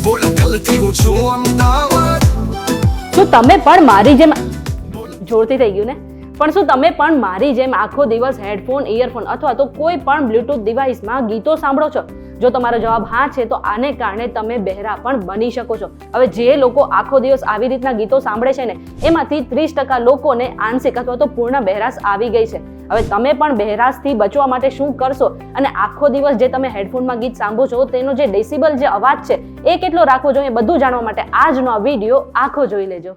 શું તમે પણ મારી જેમ જોરથી થઈ ગયું ને પણ શું તમે પણ મારી જેમ આખો દિવસ હેડફોન, ઇયરફોન અથવા તો કોઈ પણ બ્લૂટૂથ ડિવાઇસમાં ગીતો સાંભળો છો? જો તમારો જવાબ હા છે તો આને કારણે તમે બહેરા પણ બની શકો છો. હવે જે લોકો આખો દિવસ આવી રીતના ગીતો સાંભળે છે ને એમાંથી 30% લોકોને આંશિક અથવા તો પૂર્ણ બહેરાશ આવી ગઈ છે. હવે તમે પણ બહેરાશથી બચવા માટે શું કરશો અને આખો દિવસ જે તમે હેડફોનમાં ગીત સાંભળો છો તેનો જે ડેસિબલ જે અવાજ છે એ કેટલો રાખવો જોઈએ બધું જાણવા માટે આજનો આ વિડીયો આખો જોઈ લેજો.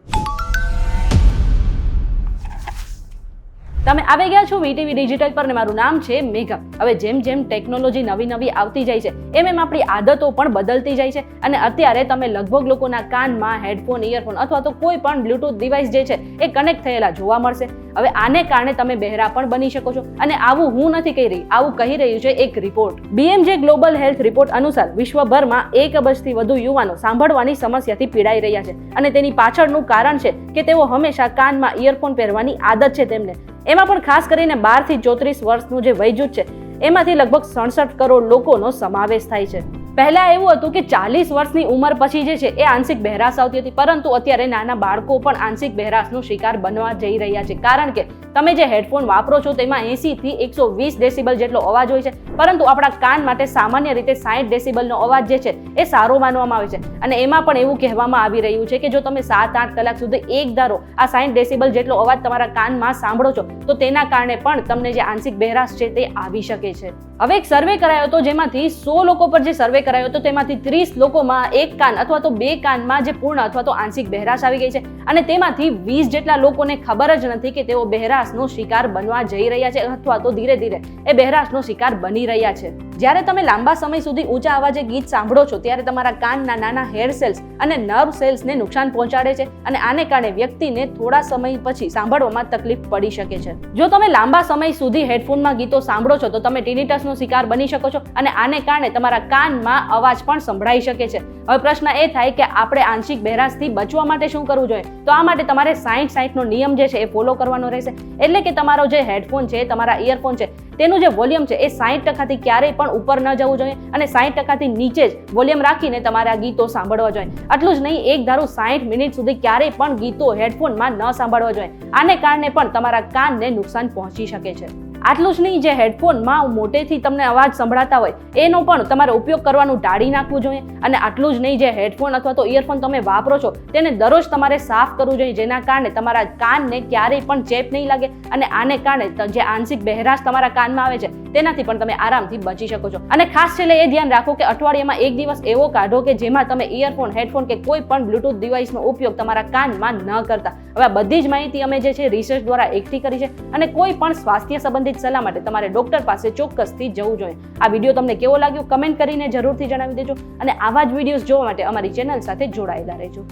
તમે આવી ગયા છો વીટીવી ડિજિટલ પર ને મારું નામ છે મેઘા. હવે જેમ જેમ ટેકનોલોજી નવી આવતી જાય છે એમ આપણી આદતો પણ બદલતી જાય છે અને અત્યારે તમે લગભગ લોકોના કાનમાં હેડફોન, ઇયરફોન અથવા તો કોઈ પણ બ્લૂટૂથ ડિવાઇસ જે છે એ કનેક્ટ થયેલા જોવા મળશે. હવે આને કારણે તમે બહેરા પણ બની શકો છો અને આવું હું નથી કહી રહી, આવું કહી રહ્યું છે એક report. BMJ global health report અનુસાર વિશ્વભરમાં 1 અબજથી વધુ યુવાનો સાંભળવાની સમસ્યાથી પીડાઈ રહ્યા છે અને તેની પાછળનું કારણ છે કે તેઓ હંમેશા કાનમાં ઇયરફોન પહેરવાની આદત છે તેમને. એમાં પણ ખાસ કરીને 12 થી 34 વર્ષનું જે વયજૂથ છે એમાંથી લગભગ 67 કરોડ લોકોનો સમાવેશ થાય છે. પહેલા એવું હતું કે 40 વર્ષની ઉંમર પછી જે છે એ આંશિક બહેરાશ આવતી હતી, પરંતુ અત્યારે નાના બાળકો પણ આંશિક બહેરાશનો શિકાર બનવા જઈ રહ્યા છે. કારણ કે તમે જે હેડફોન વાપરો છો તેમાં 80 થી 120 ડેસિબલ જેટલો અવાજ હોય છે, પરંતુ આપણા કાન માટે સામાન્ય રીતે 60 ડેસિબલનો અવાજ જે છે એ સારો માનવામાં આવે છે. અને એમાં પણ એવું કહેવામાં આવી રહ્યું છે કે જો તમે 7-8 કલાક સુધી એક ધારો આ 60 ડેસિબલ જેટલો અવાજ તમારા કાનમાં સાંભળો છો તો તેના કારણે પણ તમને જે આંશિક બહેરાશ છે તે આવી શકે છે. હવે એક સર્વે કરાયો હતો જેમાંથી 100 લોકો પર જે સર્વે કરાયો હતો તેમાંથી 30 લોકોમાં એક કાન અથવા તો બે કાનમાં જે પૂર્ણ અથવા તો આંશિક બહેરાશ આવી ગઈ છે અને તેમાંથી 20 જેટલા લોકોને ખબર જ નથી કે તેઓ બહેરાશનો શિકાર બનવા જઈ રહ્યા છે અથવા તો ધીરે ધીરે એ બહેરાશનો શિકાર બની રહ્યા છે. જ્યારે તમે લાંબા સમય સુધી ઊંચા અવાજે ગીત સાંભળો છો ત્યારે તમારા કાનના નાના હેર સેલ્સ અને નર્વ સેલ્સને નુકસાન પહોંચાડે છે અને આને કારણે વ્યક્તિને થોડા સમય પછી સાંભળવામાં તકલીફ પડી શકે છે. જો તમે લાંબા સમય સુધી હેડફોનમાં ગીતો સાંભળો છો તો તમે ટિનિટસનો શિકાર બની શકો છો અને આને કારણે તમારા કાનમાં અવાજ પણ સંભળાઈ શકે છે. હવે પ્રશ્ન એ થાય કે આપણે આંશિક બહેરાશથી બચવા માટે શું કરવું જોઈએ? તો આ માટે તમારે 60-60 નો નિયમ જે છે એ ફોલો કરવાનો રહેશે. એટલે કે તમારો જે હેડફોન છે, તમારા ઇયરફોન છે, તેનું જે વોલ્યુમ છે એ 60% થી ક્યારેય પણ ઉપર ન જવું જોઈએ અને 60% થી નીચે જ વોલ્યુમ રાખીને તમારે આ ગીતો સાંભળવા જોઈએ. આટલું જ નહીં, એક ધારું 60 મિનિટ સુધી ક્યારેય પણ ગીતો હેડફોનમાં ન સાંભળવા જોઈએ. આને કારણે પણ તમારા કાનને નુકસાન પહોંચી શકે છે. આટલું જ નહીં, જે હેડફોનમાં મોટેથી તમને અવાજ સંભળાતા હોય એનો પણ તમારે ઉપયોગ કરવાનું ટાળી નાખવું જોઈએ. અને આટલું જ નહીં, જે હેડફોન અથવા તો ઇયરફોન તમે વાપરો છો તેને દરરોજ તમારે સાફ કરવું જોઈએ, જેના કારણે તમારા કાનને ક્યારેય પણ ચેપ નહીં લાગે અને આને કારણે જે આંશિક બહેરાશ તમારા કાનમાં આવે છે તેનાથી પણ તમે આરામથી બચી શકો છો. અને ખાસ છેલ્લે એ ધ્યાન રાખો કે અઠવાડિયામાં એક દિવસ એવો કાઢો કે જેમાં તમે ઇયરફોન, હેડફોન કે કોઈ પણ બ્લૂટૂથ ડિવાઇસનો ઉપયોગ તમારા કાનમાં ન કરતા. હવે આ બધી જ માહિતી અમે જે છે રિસર્ચ દ્વારા એકઠી કરી છે અને કોઈ પણ સ્વાસ્થ્ય સંબંધિત સલાહ માટે તમારે ડોક્ટર પાસે ચોક્કસથી જવું જોઈએ. આ વિડીયો તમને કેવો લાગ્યો કમેન્ટ કરીને જરૂરથી જણાવી દેજો અને આવા જ વિડીયોઝ જોવા માટે અમારી ચેનલ સાથે જોડાયેલા રહેજો.